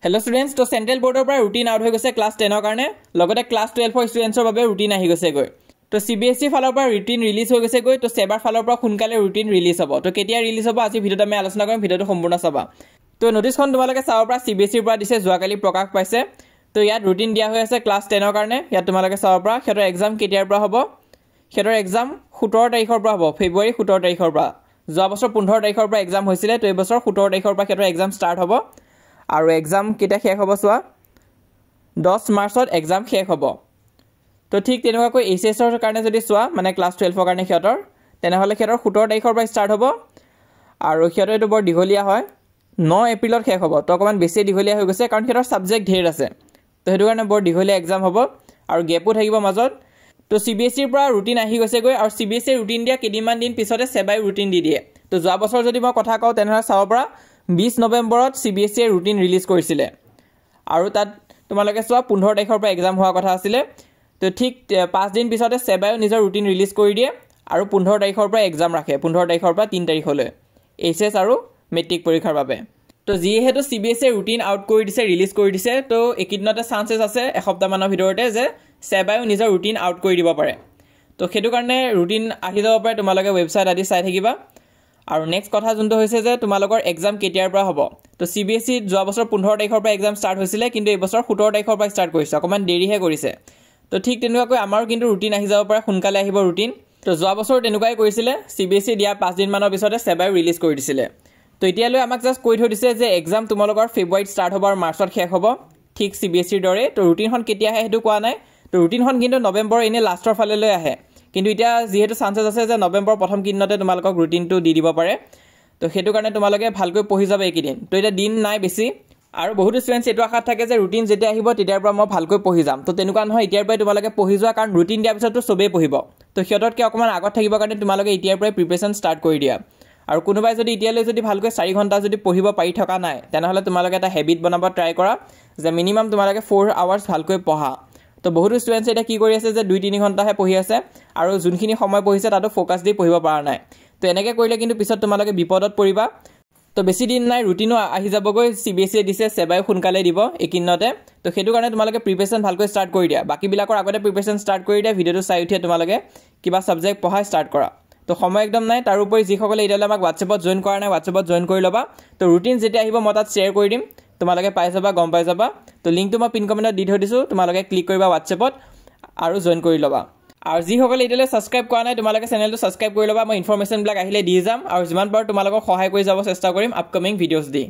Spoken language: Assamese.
हेलो स्टूडेंट्स तो सेंट्रल बोर्डर पर रूटीन आउट हो गए क्लास 10 कारण लगते क्लास 12 स्टूडेंट्सर रूटीन आहि गए गई तो सीबीएसई फालर पर रूटीन रिलीज हो गए गई तो सेबार फालर पर सोनकाले रूटीन रिलीज हम तो केতিয়া रिलीज हम आज भिडिओत आम आलोचना करिम भिडिओ सम्पूर्ण चाबा तो नोटिसखन तुमालोके चाब पारा सीबीएसईर पर दिसे जोवाकाली प्रकाश पाइसे तो इयात रूटीन दिया हुई आछे क्लास 10 कारण इयात तुमालोके चाब पारा हेतर एग्जाम केতিয়াर पर हबो हेतर एग्जाम 17 तारिखर पर हबो फेब्रुवारी 17 तारिखर पर जोवा बছৰ 15 तारिखर पर एग्जाम হৈছিলে तो এই বছৰ 17 तारिखर पर हेतर एग्जाम स्टार्ट हबो और एग्जाम केटा शेष हम चुआ 10 मार्चत एग्जाम शेष हम तो ठीक तेनुकाक एचएसर कारण जो चुआ माने क्लास 12 कारण सिहतर तेनहले सिहतर 17 तारिखर पर स्टार्ट हम और सिहतर एटु बर दीघलिया है 9 एप्रिलत शेष हम तो अकमान बेसि दीघलिया हो गए कारण सिहतर सब्जेक्ट ढेर आछे तो हेतु कारण बर दीघलिया एग्जाम हम और गेपो थाकिब मजत तो सीबीएसईर पर रूटीन आहि गए गई और सीबीएसई रूटीन दिया केदिनमान दिन पिछते सेबाई रूटीन दी दिए तो जोৱা बছৰ যদি মই কথা কওঁ তেনহলে চাব পৰা 20 नवेम्बर सीबीएसई रूटीन रिलीज करिसिले और तक तुमालोके चुआ 15 तारिखर पर एग्जाम हुआ कथा आसिले तो ठीक 5 दिन पिछते सेबाई निजर रूटीन रिलीज कर दिए और 15 तारिखर पर एग्जाम राखे 15 तारिखर पर 3 तारिखले एचएस और मेट्रिक परीक्षार बारे तो जीहेतु सीबीएसई रूटीन आउट कर दिसे रिलीज कर दिसे तो एकिदिनते चान्सेस आछे एसप्ताह माনৰ ভিতৰতে যে सेबाई निजर रूटीन आउट कर দিব পাৰে तो সেইটো কাৰণে रूटीन আহি যাব পাৰে तुमालोके वेबसाइट आदि চাই থাকিবা और नेक्स्ट कथा जो तुम्हारे एग्जाम केতিয়াर पर हम तो सीबीएसई जो बছৰ 15 तारिखर पर एग्जाम स्टार्ट होइसिले किन्तु এই বছৰ 17 तारिखर पर स्टार्ट কৰিছে অকমান দেৰিহে কৰিছে तो ठीक तेनुकाকৈ আমাৰ কিন্তু रूटीन আহি যাব পাৰে সোনকালে আহিব रूटीन तो যোৱা বছৰ তেনুকাই কৰিছিলে सीबीएसई দিয়া 5 दिन মানৰ পিছতে সেবাই ৰিলিজ কৰি দিছিলে তো এতিয়ালৈ আমাক জাস্ট কৈ থৈ দিছে যে एग्जाम তোমালোকৰ ফেব্ৰুৱাৰীত স্টাৰ্ট হ'ব আৰু মাৰ্চত শেষ হ'ব ঠিক सीबीएसईৰ দৰে তো रूटीनখন কেতিয়া আহে হেতু কোৱা নাই তো रूटीनখন কিন্তু নৱেম্বৰ এনে লাষ্টৰ ফালেলৈ আহে কিন্তু ইটা যেহেতু চান্সেস আছে যে নৱেম্বৰ প্ৰথম কিদিনতে তোমালোকক ৰুটিনটো দি দিব পাৰে তো হেতু কাৰণে তোমালোকে ভালকৈ পঢ়ি যাব এইকিদিন তো এটা দিন নাই বেছি আৰু বহুত স্টুডেন্টস এটো আশা থাকে যে ৰুটিন যেতিয়া আহিব তেতিয়াৰ পৰা মই ভালকৈ পঢ়ি যাম তো তেনুকা নহয় এতিয়াৰ পৰাই তোমালোকে পঢ়ি যোৱা কাৰণ ৰুটিন দিয়াৰ পিছত তো সবেই পঢ়িব তো হিয়ততকৈ অকমান আগত থাকিব কাৰণে তোমালোকে এতিয়াৰ পৰাই প্ৰিপাৰেচন ষ্টাৰ্ট কৰি দিয়া আৰু কোনোবাই যদি এতিয়ালৈ যদি ভালকৈ 4 ঘণ্টা যদি পঢ়িব পাৰি থকা নাই তেনেহলে তোমালোকে এটা হেবিট বনাব ট্ৰাই কৰা যে মিনিমাম তোমালোকে 4 আৱাৰ্ছ ভালকৈ পঢ়া তো বহুত স্টুডেন্টস এটা কি কৰি আছে যে 2-3 ঘণ্টাহে পঢ়ি আছে আৰু যোনখিনি সময় পঢ়িছে তাতো ফোকাস দি পঢ়িব পৰা নাই তো এনেকৈ কৰিলে কিন্তু পিছত তোমালোকে বিপদত পৰিবা তো বেছি দিন নাই ৰুটিনো আহি যাবগৈ सीबीएसई দিছে সেবাই সোনকালে দিব একিনতে তো হেতু কাৰণে তোমালোকে প্ৰিপাৰেচন ভালকৈ ষ্টাৰ্ট কৰি দিয়া বাকি বিলাকৰ আগতে প্ৰিপাৰেচন ষ্টাৰ্ট কৰি দিয়া ভিডিওটো চাই উঠিয়ে তোমালোকে কিবা সাবজেক্ট পঢ়া ষ্টাৰ্ট কৰা তো সময় একদম নাই তাৰ উপৰি যিসকলে এতিয়ালৈ আমাক WhatsAppত জয়েন কৰা নাই WhatsAppত জয়েন কৰি লবা তো ৰুটিন যেতিয়া আহিব মই তাত শেয়াৰ কৰি দিম তোমালোকে পাই যাবা গম পাই যাবা তো লিংকটো মই পিন কমেন্টত দি থৈ দিছো তোমালোকে ক্লিক কৰিবা WhatsAppত আৰু জয়েন কৰি লবা আৰু যিসকলে এতিয়ালৈ সাবস্ক্ৰাইব কৰা নাই তোমালোকে চেনেলটো সাবস্ক্ৰাইব কৰি লবা মই ইনফৰমেশন বিলাক আহিলে দি যাম আৰু যিমান পাৰো তোমালোকক সহায় কৰি যাব চেষ্টা কৰিম আপকামিং ভিডিওছ দি